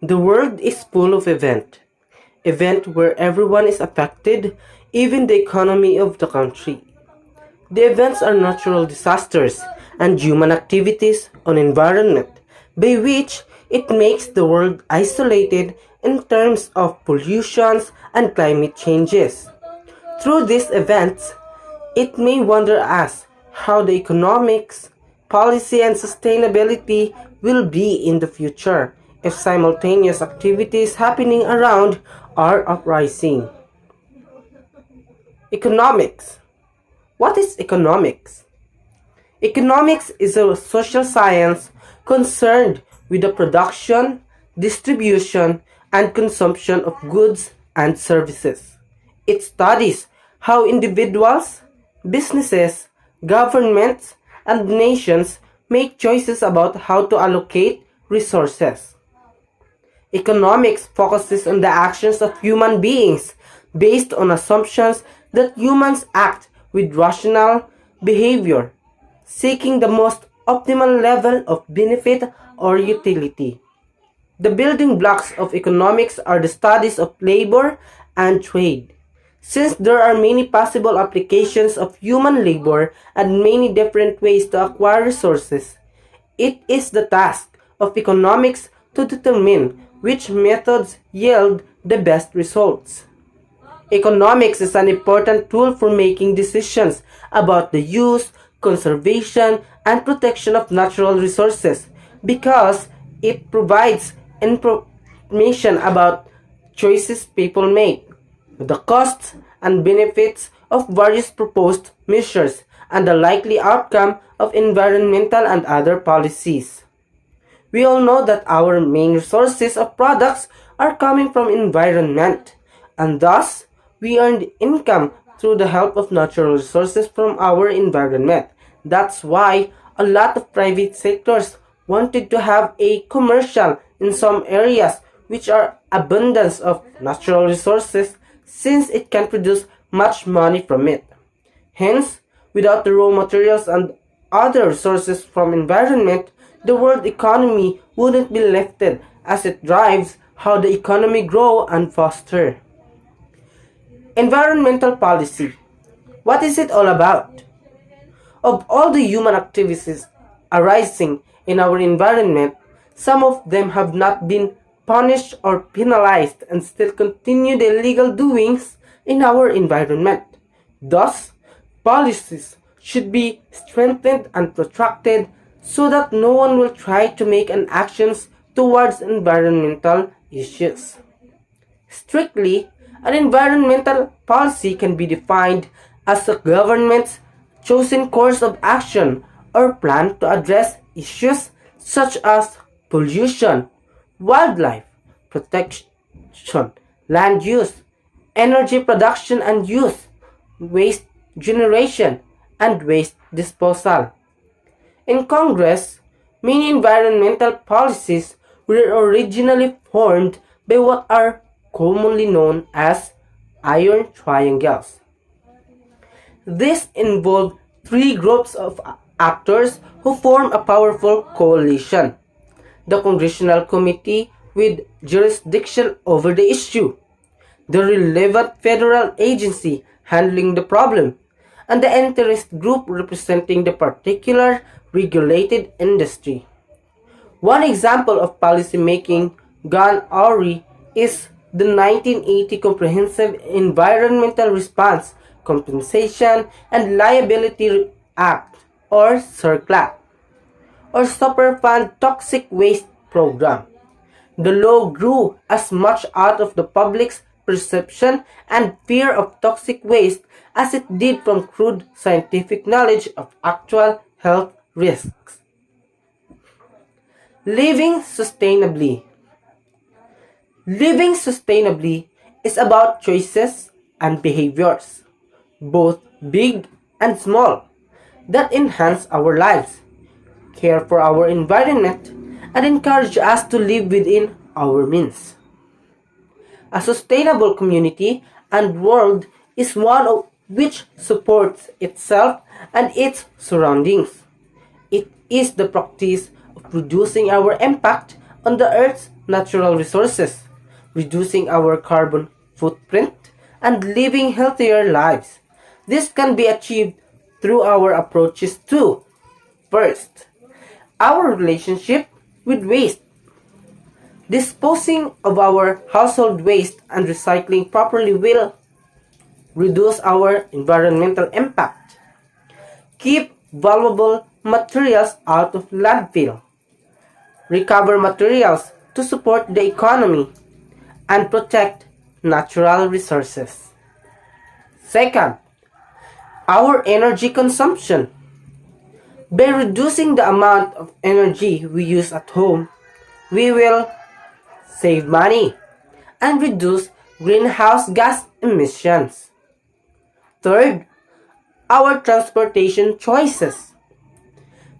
The world is full of event where everyone is affected, even the economy of the country. The events are natural disasters and human activities on environment, by which it makes the world isolated in terms of pollutions and climate changes. Through these events, it may wonder us how the economics, policy, and sustainability will be in the future if simultaneous activities happening around are uprising. Economics. What is economics? Economics is a social science concerned with the production, distribution, and consumption of goods and services. It studies how individuals, businesses, governments, and nations make choices about how to allocate resources. Economics focuses on the actions of human beings based on assumptions that humans act with rational behavior, seeking the most optimal level of benefit or utility. The building blocks of economics are the studies of labor and trade. Since there are many possible applications of human labor and many different ways to acquire resources, it is the task of economics to determine which methods yield the best results. Economics is an important tool for making decisions about the use, conservation, and protection of natural resources because it provides information about choices people make, the costs and benefits of various proposed measures, and the likely outcome of environmental and other policies. We all know that our main resources of products are coming from environment, and thus we earn income through the help of natural resources from our environment. That's why a lot of private sectors wanted to have a commercial in some areas which are abundance of natural resources since it can produce much money from it. Hence, without the raw materials and other resources from environment, the world economy wouldn't be lifted as it drives how the economy grow and foster. Environmental policy. What is it all about? Of all the human activities arising in our environment, some of them have not been punished or penalized and still continue the illegal doings in our environment. Thus, policies should be strengthened and protracted so that no one will try to make an actions towards environmental issues. Strictly, an environmental policy can be defined as a government's chosen course of action or plan to address issues such as pollution, wildlife protection, land use, energy production and use, waste generation, and waste disposal. In Congress, many environmental policies were originally formed by what are commonly known as iron triangles. This involved three groups of actors who form a powerful coalition: the Congressional Committee with jurisdiction over the issue, the relevant federal agency handling the problem, and the interest group representing the particular regulated industry. One example of policymaking gone awry is the 1980 Comprehensive Environmental Response, Compensation, and Liability Act, or CERCLA, or Superfund Toxic Waste Program. The law grew as much out of the public's perception and fear of toxic waste as it did from crude scientific knowledge of actual health risks. Living sustainably. Living sustainably is about choices and behaviors, both big and small, that enhance our lives, care for our environment, and encourage us to live within our means. A sustainable community and world is one of which supports itself and its surroundings. It is the practice of reducing our impact on the Earth's natural resources, reducing our carbon footprint, and living healthier lives. This can be achieved through our approaches to: first, our relationship with waste. Disposing of our household waste and recycling properly will reduce our environmental impact, keep valuable materials out of landfill, recover materials to support the economy, and protect natural resources. Second, our energy consumption. By reducing the amount of energy we use at home, we will save money and reduce greenhouse gas emissions. Third, our transportation choices.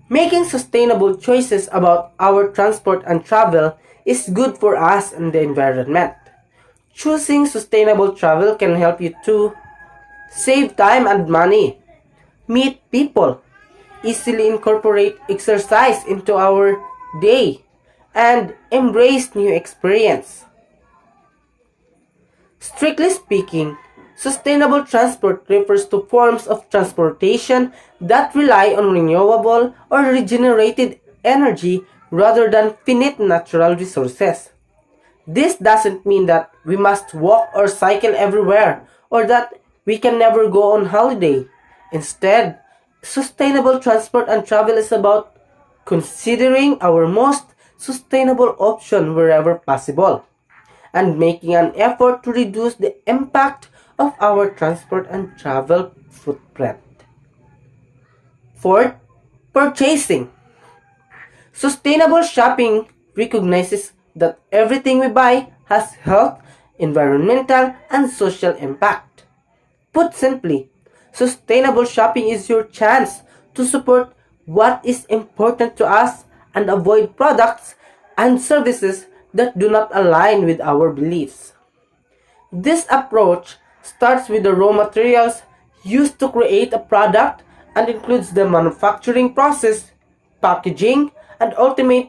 Making sustainable choices about our transport and travel is good for us and the environment. Choosing sustainable travel can help you to save time and money, meet people, easily incorporate exercise into our day, and embrace new experience. Strictly speaking, sustainable transport refers to forms of transportation that rely on renewable or regenerated energy rather than finite natural resources. This doesn't mean that we must walk or cycle everywhere or that we can never go on holiday. Instead, sustainable transport and travel is about considering our most sustainable option wherever possible and making an effort to reduce the impact of our transport and travel footprint. Fourth, purchasing. Sustainable shopping recognizes that everything we buy has health, environmental, and social impact. Put simply, sustainable shopping is your chance to support what is important to us and avoid products and services that do not align with our beliefs. This approach starts with the raw materials used to create a product and includes the manufacturing process, packaging, and ultimate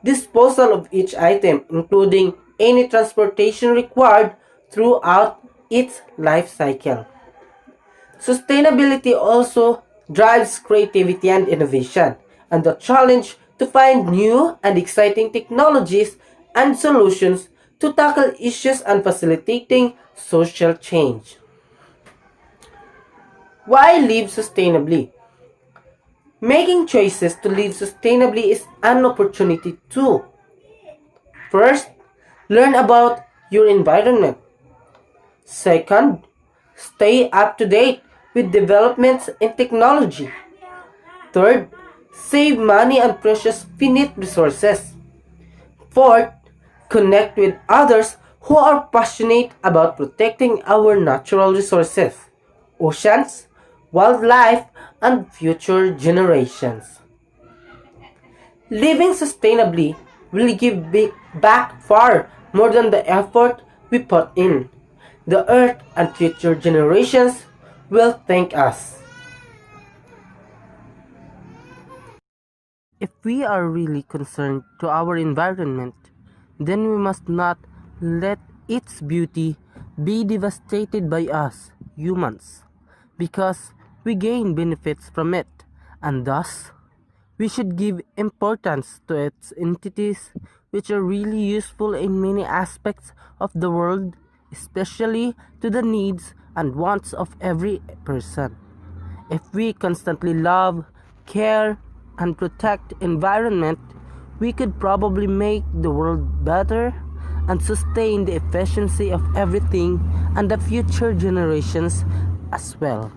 disposal of each item, including any transportation required throughout its life cycle. Sustainability also drives creativity and innovation, and the challenge to find new and exciting technologies and solutions to tackle issues and facilitating social change. Why live sustainably? Making choices to live sustainably is an opportunity to: first, learn about your environment. Second, stay up to date with developments in technology. Third, save money and precious finite resources. Fourth, connect with others who are passionate about protecting our natural resources, oceans, wildlife, and future generations. Living sustainably will give back far more than the effort we put in. The earth and future generations will thank us. If we are really concerned to our environment, then we must not let its beauty be devastated by us, humans, because we gain benefits from it, and thus we should give importance to its entities which are really useful in many aspects of the world, especially to the needs and wants of every person. If we constantly love, care, and protect environment, we could probably make the world better and sustain the efficiency of everything and the future generations as well.